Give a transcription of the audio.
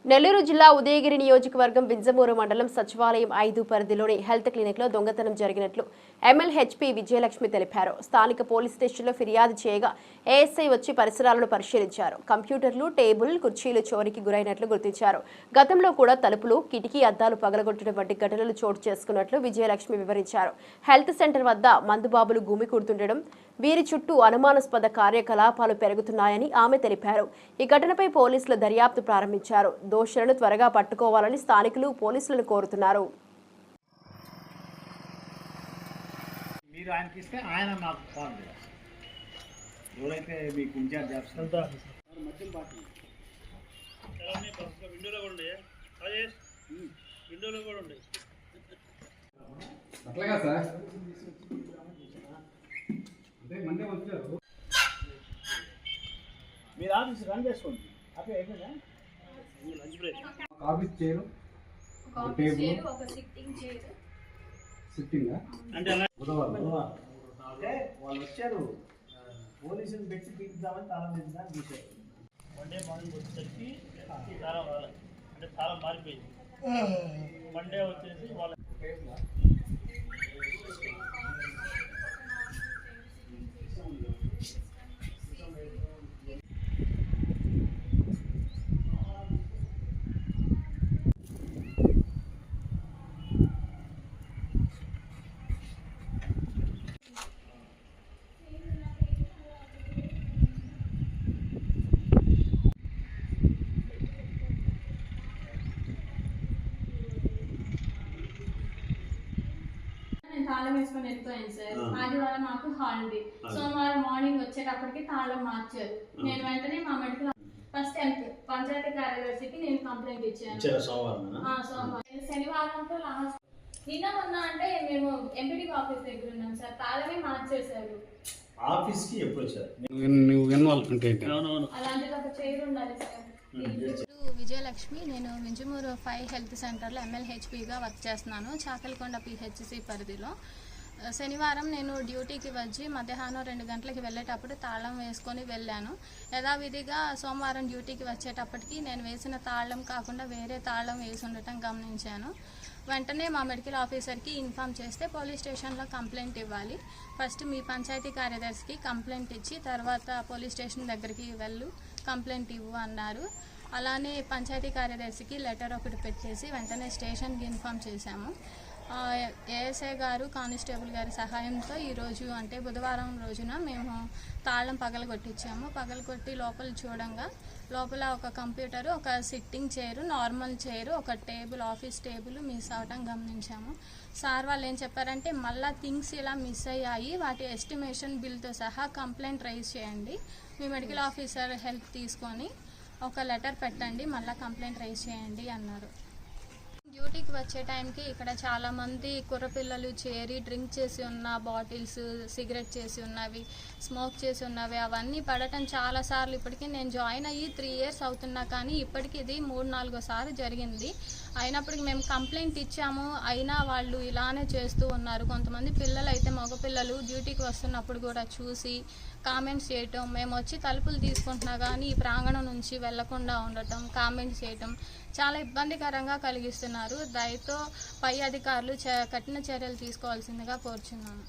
నెల్లూరు జిల్లా ఉదయగిరి నియోజకవర్గం వింజమూరు మండలం సచివాలయం 5 పరిధిలోని హెల్త్ క్లినిక్లో దొంగతనం జరిగినట్లు ఎమ్మెల్యేహెచ్పీ విజయలక్ష్మి తెలిపారు. స్థానిక పోలీస్ స్టేషన్లో ఫిర్యాదు చేయగా ఏఎస్ఐ వచ్చి పరిసరాలను పరిశీలించారు. కంప్యూటర్లు, టేబుల్, కుర్చీలు చోరీకి గురైనట్లు గుర్తించారు. గతంలో కూడా తలుపులు, కిటికీ అద్దాలు పగలగొట్టడం వంటి ఘటనలు చోటు చేసుకున్నట్లు విజయలక్ష్మి వివరించారు. హెల్త్ సెంటర్ వద్ద మందుబాబులు గుమికూడుతుండడం, వీరి చుట్టూ అనుమానాస్పద కార్యకలాపాలు పెరుగుతున్నాయని ఆమె తెలిపారు. ఈ ఘటనపై పోలీసులు దర్యాప్తు ప్రారంభించారు. దోషులను త్వరగా పట్టుకోవాలని స్థానికులు పోలీసులను కోరుతున్నారు. మీరు ఆయనకి ఇస్తే ఆయన నాకు కాల్ చేస్తారు. ఎవరైతే మీకు ఇన్ఛార్జ్ చేస్తారో మధ్యలో పార్టీ విండోలో కూడా ఉండే విండోలో కూడా ఉండే అట్లాగా సార్ అంటే మండే వచ్చారు. మీరు ఆఫీస్ రన్ చేసుకోండి. అప్పుడు అయిపోయిందా లంచ్ బ్రేక్. ఆఫీస్ చైర్, ఒక సిట్టింగ్ అంటే అంటే వాళ్ళు వచ్చారు, పోలీసులు పెట్టి తీద్దామని తాళం తీద్దామని చూశారు. మండే మార్నింగ్ వచ్చేసరికి తాళం అంటే తాళం మారిపోయింది. మండే వచ్చేసి వాళ్ళ తాళం వేసుకొని వెళ్ళిపోయాను సార్. ఆదివారం మాకు హాలిడే. సోమవారం మార్నింగ్ వచ్చేటప్పటికి తాళం మార్చారు. నేను వెంటనే మా మెడికల్ ఫస్ట్ పంచాయతీ కార్యదర్శికి నేను కంప్లైంట్ ఇచ్చాను. సోమవారం శనివారంతో లాస్ట్ నిన్న మొన్న అంటే మేము ఎంపీడీ ఆఫీస్ దగ్గర ఉన్నాం సార్. తాళమే మార్చేశారు. ఆఫీస్ కి ఎప్పుడు వచ్చారు? అలాంటిది ఒక చైర్ ఉండాలి సార్. విజయలక్ష్మి, నేను వింజమూరు 5 హెల్త్ సెంటర్లో ఎమ్మెల్యేహెచ్పీగా వర్క్ చేస్తున్నాను, చాకల్కొండ పిహెచ్సి పరిధిలో. శనివారం నేను డ్యూటీకి వచ్చి మధ్యాహ్నం 2 గంటలకి వెళ్ళేటప్పుడు తాళం వేసుకొని వెళ్ళాను. యథావిధిగా సోమవారం డ్యూటీకి వచ్చేటప్పటికి నేను వేసిన తాళం కాకుండా వేరే తాళం వేసి ఉండటం గమనించాను. వెంటనే మా మెడికల్ ఆఫీసర్కి ఇన్ఫామ్ చేస్తే పోలీస్ స్టేషన్లో కంప్లైంట్ ఇవ్వాలి. ఫస్ట్ మీ పంచాయతీ కార్యదర్శికి కంప్లైంట్ ఇచ్చి తర్వాత పోలీస్ స్టేషన్ దగ్గరికి వెళ్ళు కంప్లైంట్ ఇవ్వు అన్నారు. అలానే పంచాయతీ కార్యదర్శికి లెటర్ ఒకటి పెట్టేసి వెంటనే స్టేషన్కి ఇన్ఫామ్ చేశాము. ఏఎస్ఐ గారు, కానిస్టేబుల్ గారి సహాయంతో ఈరోజు అంటే బుధవారం రోజున మేము తాళం పగలగొట్టించాము. పగలగొట్టి లోపల చూడంగా లోపల ఒక కంప్యూటర్, ఒక సిట్టింగ్ చైర్, నార్మల్ చైర్, ఒక టేబుల్, ఆఫీస్ టేబుల్ మిస్ అవటం గమనించాము. సార్ వాళ్ళు ఏం చెప్పారంటే మళ్ళీ థింగ్స్ ఇలా మిస్ అయ్యాయి, వాటి ఎస్టిమేషన్ బిల్తో సహా కంప్లైంట్ రైజ్ చేయండి, మీ మెడికల్ ఆఫీసర్ హెల్ప్ తీసుకొని ఒక లెటర్ పెట్టండి, మళ్ళీ కంప్లైంట్ రైజ్ చేయండి అన్నారు. డ్యూటీకి వచ్చే టైంకి ఇక్కడ చాలామంది కుర్రపిల్లలు చేరి డ్రింక్ చేసి ఉన్న బాటిల్స్, సిగరెట్ చేసి ఉన్నవి, స్మోక్ చేసి ఉన్నవి అవన్నీ పడటం చాలాసార్లు ఇప్పటికీ నేను జాయిన్ అయ్యి 3 ఇయర్స్ అవుతున్నా కానీ ఇప్పటికి ఇది 3-4 సార్లు జరిగింది. అయినప్పటికీ మేము కంప్లైంట్ ఇచ్చాము, అయినా వాళ్ళు ఇలానే చేస్తూ ఉన్నారు. కొంతమంది పిల్లలు అయితే మగపిల్లలు డ్యూటీకి వస్తున్నప్పుడు కూడా చూసి కామెంట్స్ చేయటం, మేము వచ్చి తలుపులు తీసుకుంటున్నా కానీ ఈ ప్రాంగణం నుంచి వెళ్లకుండా ఉండటం, కామెంట్స్ చేయటం చాలా ఇబ్బందికరంగా కలిగిస్తున్నారు. దయతో పై అధికారులు కఠిన చర్యలు తీసుకోవాల్సిందిగా కోరుచున్నాను.